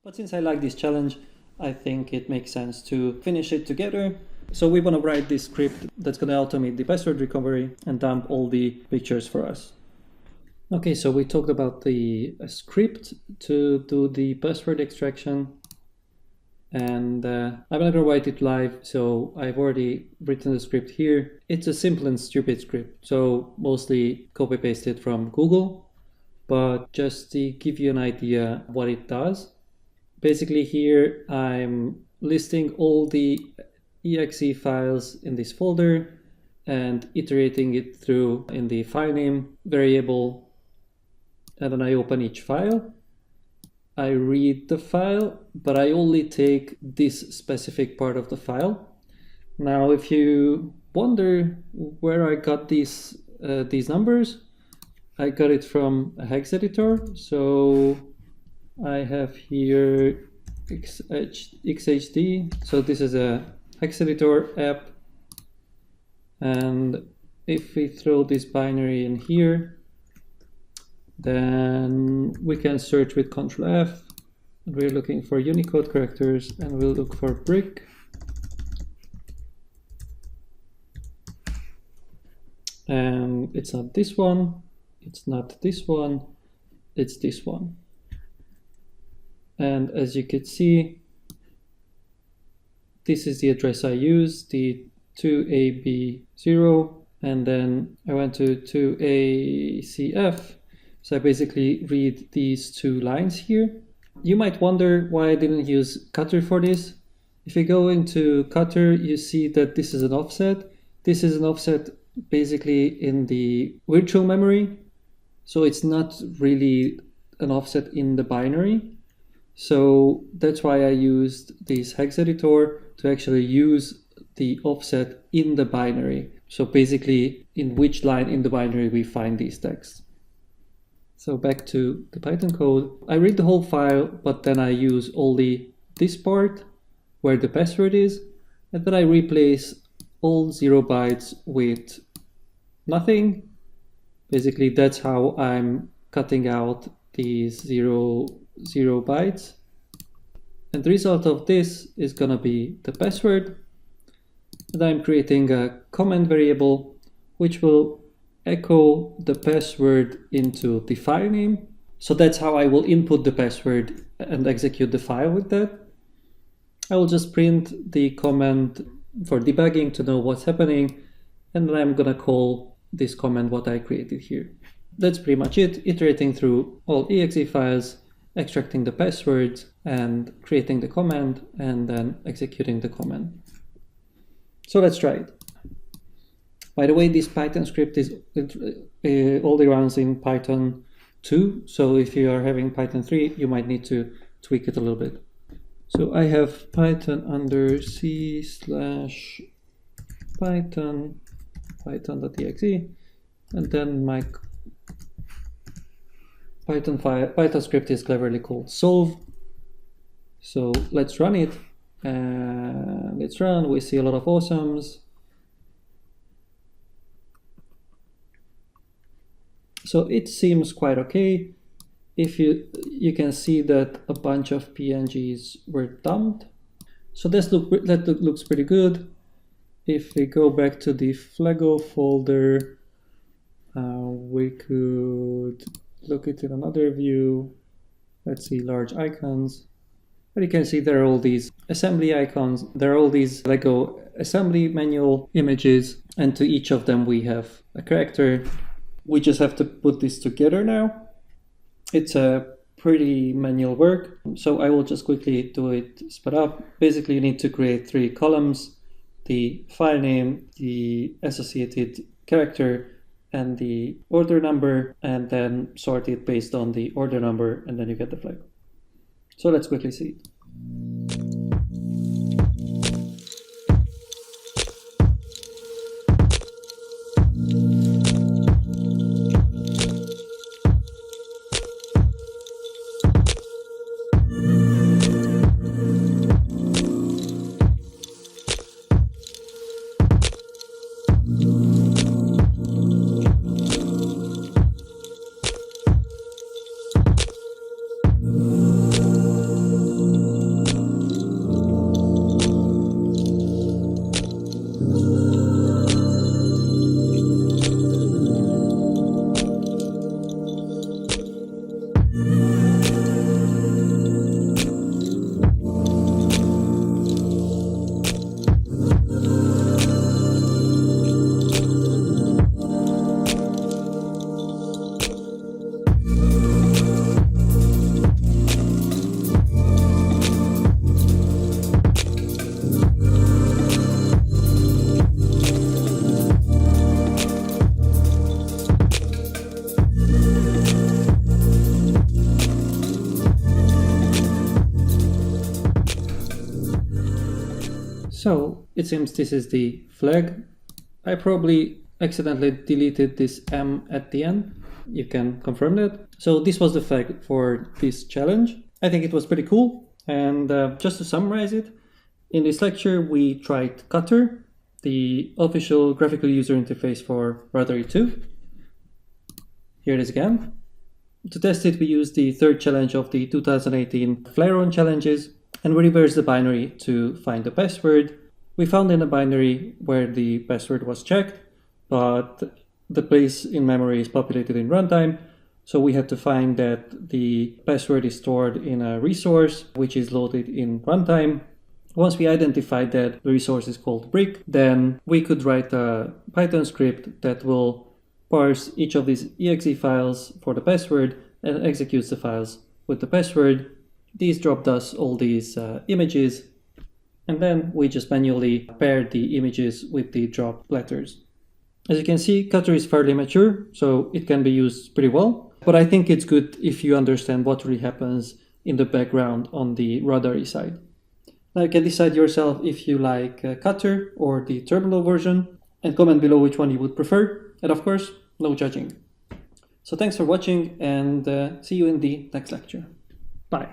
But since I like this challenge, I think it makes sense to finish it together. So we want to write this script that's going to automate the password recovery and dump all the pictures for us. Okay, so we talked about the script to do the password extraction. And I'm not gonna write it live, so I've already written the script here. It's a simple and stupid script, so mostly copy pasted from Google, but just to give you an idea what it does. Basically here I'm listing all the exe files in this folder and iterating it through in the file name variable, and then I open each file. I read the file, but I only take this specific part of the file. Now, if you wonder where I got these numbers, I got it from a hex editor. So I have here XHD. So this is a hex editor app. And if we throw this binary in here, then we can search with Ctrl F. We're looking for Unicode characters and we'll look for brick. And it's not this one, it's not this one, it's this one. And as you can see, this is the address I use, the 2AB0, and then I went to 2ACF. So I basically read these two lines here. You might wonder why I didn't use cutter for this. If you go into cutter, you see that this is an offset. This is an offset basically in the virtual memory. So it's not really an offset in the binary. So that's why I used this hex editor to actually use the offset in the binary. So basically in which line in the binary we find these texts. So back to the Python code. I read the whole file, but then I use only this part where the password is, and then I replace all 0 bytes with nothing. Basically, that's how I'm cutting out these 0 bytes. And the result of this is gonna be the password. And I'm creating a comment variable, which will echo the password into the file name. So that's how I will input the password and execute the file with that. I will just print the comment for debugging to know what's happening, and then I'm gonna call this comment what I created here. That's pretty much it, iterating through all exe files, extracting the password and creating the command, and then executing the command. So let's try it. By the way, this Python script is only runs in Python 2. So if you are having Python 3, you might need to tweak it a little bit. So I have Python under c/python, python.exe, and then my Python script is cleverly called solve. So let's run it. Let's run. We see a lot of awesomes. So it seems quite okay. If you can see that a bunch of PNGs were dumped. So that looks pretty good. If we go back to the Flaggo folder, we could look at it in another view. Let's see large icons. But you can see there are all these assembly icons. There are all these Lego assembly manual images, and to each of them we have a character. We just have to put this together now. It's a pretty manual work, so I will just quickly do it sped up. Basically, you need to create 3 columns: the file name, the associated character, and the order number, and then sort it based on the order number, and then you get the flag. So let's quickly see it. So it seems this is the flag. I probably accidentally deleted this M at the end. You can confirm that. So this was the flag for this challenge. I think it was pretty cool. And just to summarize it, in this lecture we tried Cutter, the official graphical user interface for Radare2. Here it is again. To test it, we used the third challenge of the 2018 Flare-On challenges, and we reversed the binary to find the password. We found in a binary where the password was checked, but the place in memory is populated in runtime, so we had to find that the password is stored in a resource which is loaded in runtime. Once we identified that the resource is called brick, then we could write a Python script that will parse each of these exe files for the password and executes the files with the password. These dropped us all these images, and then we just manually paired the images with the drop letters. As you can see, Cutter is fairly mature, so it can be used pretty well, but I think it's good if you understand what really happens in the background on the Radare side. Now you can decide yourself if you like Cutter or the terminal version, and comment below which one you would prefer. And of course, no judging. So thanks for watching, and see you in the next lecture. Bye.